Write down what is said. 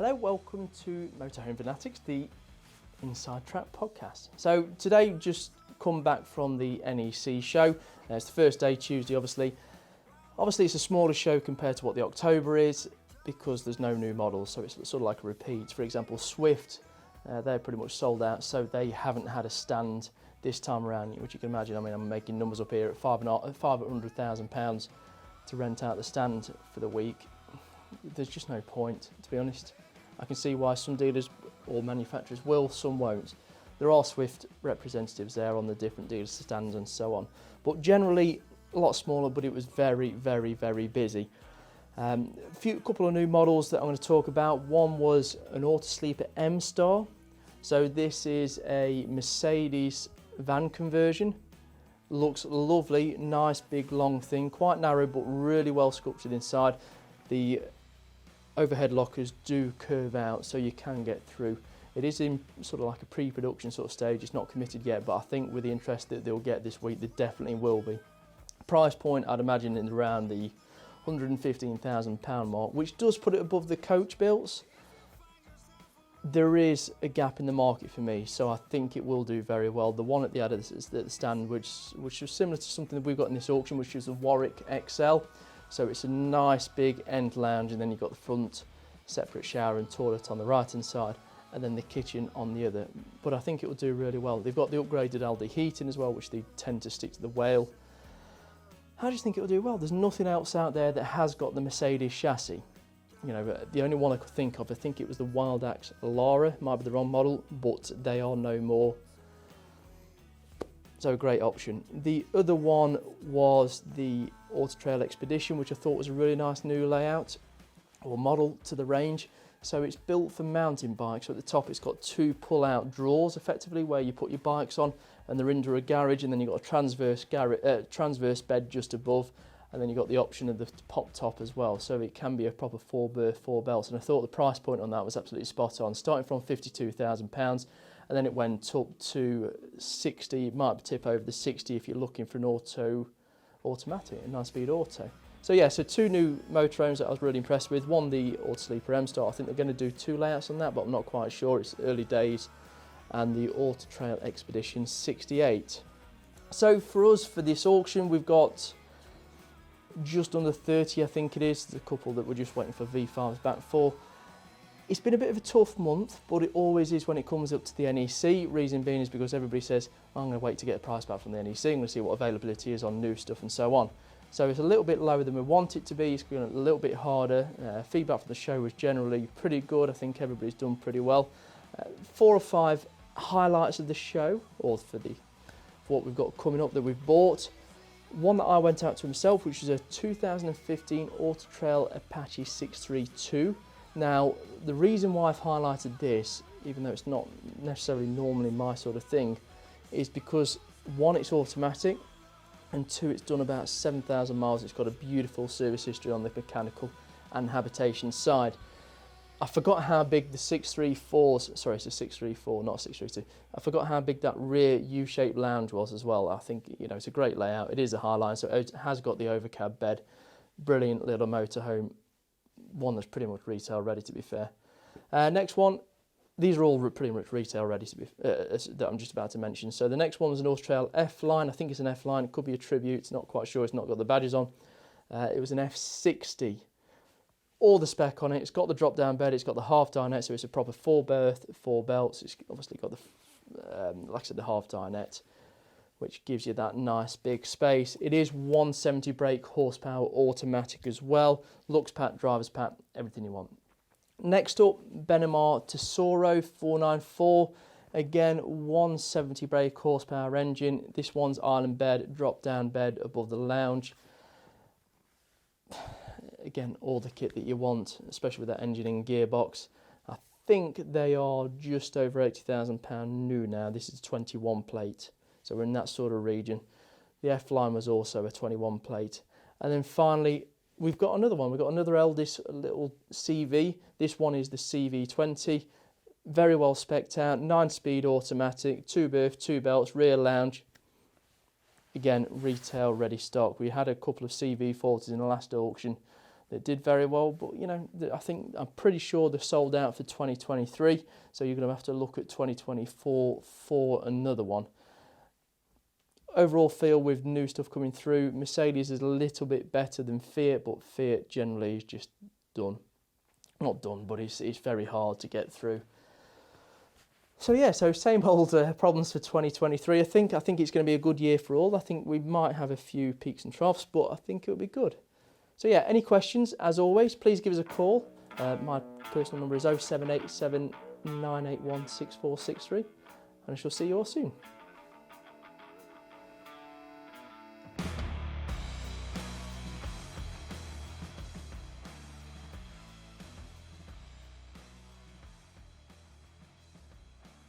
Hello, welcome to Motorhome Fanatics, the Inside Track podcast. So today, just come back from the NEC show. It's the first day, Tuesday, obviously. Obviously, it's a smaller show compared to what the October is because there's no new models, so it's sort of like a repeat. For example, Swift, they're pretty much sold out, so they haven't had a stand this time around, which you can imagine. I mean, I'm making numbers up here at £500,000 to rent out the stand for the week. There's just no point, to be honest. I can see why some dealers or manufacturers will, some won't. There are Swift representatives there on the different dealers' stands and so on. But generally, a lot smaller, but it was very, very, very busy. Couple of new models that I'm going to talk about. One was an Autosleeper M-Star. So this is a Mercedes van conversion. Looks lovely, nice big long thing, quite narrow but really well sculpted inside. The overhead lockers do curve out so you can get through. It is in sort of like a pre-production sort of stage, it's not committed yet, but I think with the interest that they'll get this week, there definitely will be. Price point, I'd imagine in around the £115,000 mark, which does put it above the coach builds. There is a gap in the market for me, so I think it will do very well. The one at the end of the stand, which was similar to something that we've got in this auction, which is the Warwick XL. So it's a nice big end lounge, and then you've got the front separate shower and toilet on the right hand side, and then the kitchen on the other. But I think it will do really well. They've got the upgraded LD heating as well, which they tend to stick to the whale. How do you think it will do well? There's nothing else out there that has got the Mercedes chassis. You know, the only one I could think of, I think it was the Wild Axe Lara, might be the wrong model, but they are no more. So a great option. The other one was the Auto Trail Expedition, which I thought was a really nice new layout or model to the range. So it's built for mountain bikes. So at the top it's got two pull-out drawers effectively where you put your bikes on, and they're under a garage, and then you've got a transverse bed just above, and then you've got the option of the pop top as well. So it can be a proper four berth, four belts, and I thought the price point on that was absolutely spot on, starting from £52,000. And then it went up to 60, it might tip over the 60 if you're looking for an automatic, a 9-speed auto. So yeah, so two new motorhomes that I was really impressed with. One, the Autosleeper M-Star, I think they're going to do two layouts on that, but I'm not quite sure, it's early days. And the Auto Trail Expedition 68. So for us, for this auction, we've got just under 30, I think it is. There's a couple that we're just waiting for V5s back for. It's been a bit of a tough month, but it always is when it comes up to the NEC. Reason being is because everybody says, I'm going to wait to get a price back from the NEC. I'm going to see what availability is on new stuff and so on. So it's a little bit lower than we want it to be. It's going a little bit harder. Feedback from the show was generally pretty good. I think everybody's done pretty well. 4 or 5 highlights of the show, or for what we've got coming up that we've bought. One that I went out to himself, which is a 2015 Auto Trail Apache 632. Now, the reason why I've highlighted this, even though it's not necessarily normally my sort of thing, is because one, it's automatic, and two, it's done about 7,000 miles. It's got a beautiful service history on the mechanical and habitation side. I forgot how big the 634s, sorry, it's a 634, not a 632. I forgot how big that rear U-shaped lounge was as well. I think, you know, it's a great layout. It is a Highline, so it has got the overcab bed. Brilliant little motorhome. One that's pretty much retail ready, to be fair. Next one, these are all pretty much retail ready to be that I'm just about to mention. So the next one was an Auto Trail F-Line. I think it's an F-Line. It could be a Tribute. Not quite sure. It's not got the badges on. It was an F60. All the spec on it. It's got the drop-down bed. It's got the half dinette, so it's a proper 4-berth, 4 belts. It's obviously got the, like I said, the half dinette, which gives you that nice big space. It is 170 brake horsepower automatic as well. Looks pack, driver's pack, everything you want. Next up, Benamar Tesoro 494. Again, 170 brake horsepower engine. This one's island bed, drop down bed above the lounge. Again, all the kit that you want, especially with that engine and gearbox. I think they are just over £80,000 new now. This is a 21 plate. So we're in that sort of region. The F-Line was also a 21 plate. And then finally, we've got another one. We've got another eldest little CV. This one is the CV20. Very well spec'd out. 9-speed automatic, 2-berth, 2 belts, rear lounge. Again, retail ready stock. We had a couple of CV40s in the last auction that did very well, but you know, I'm pretty sure they're sold out for 2023, so you're going to have to look at 2024 for another one. Overall feel with new stuff coming through, Mercedes is a little bit better than Fiat, but Fiat generally is just done. Not done, but it's very hard to get through. So yeah, so same old problems for 2023. I think it's going to be a good year for all. I think we might have a few peaks and troughs, but I think it'll be good. So yeah, any questions, as always, please give us a call. My personal number is 0787 981 6463, and I shall see you all soon.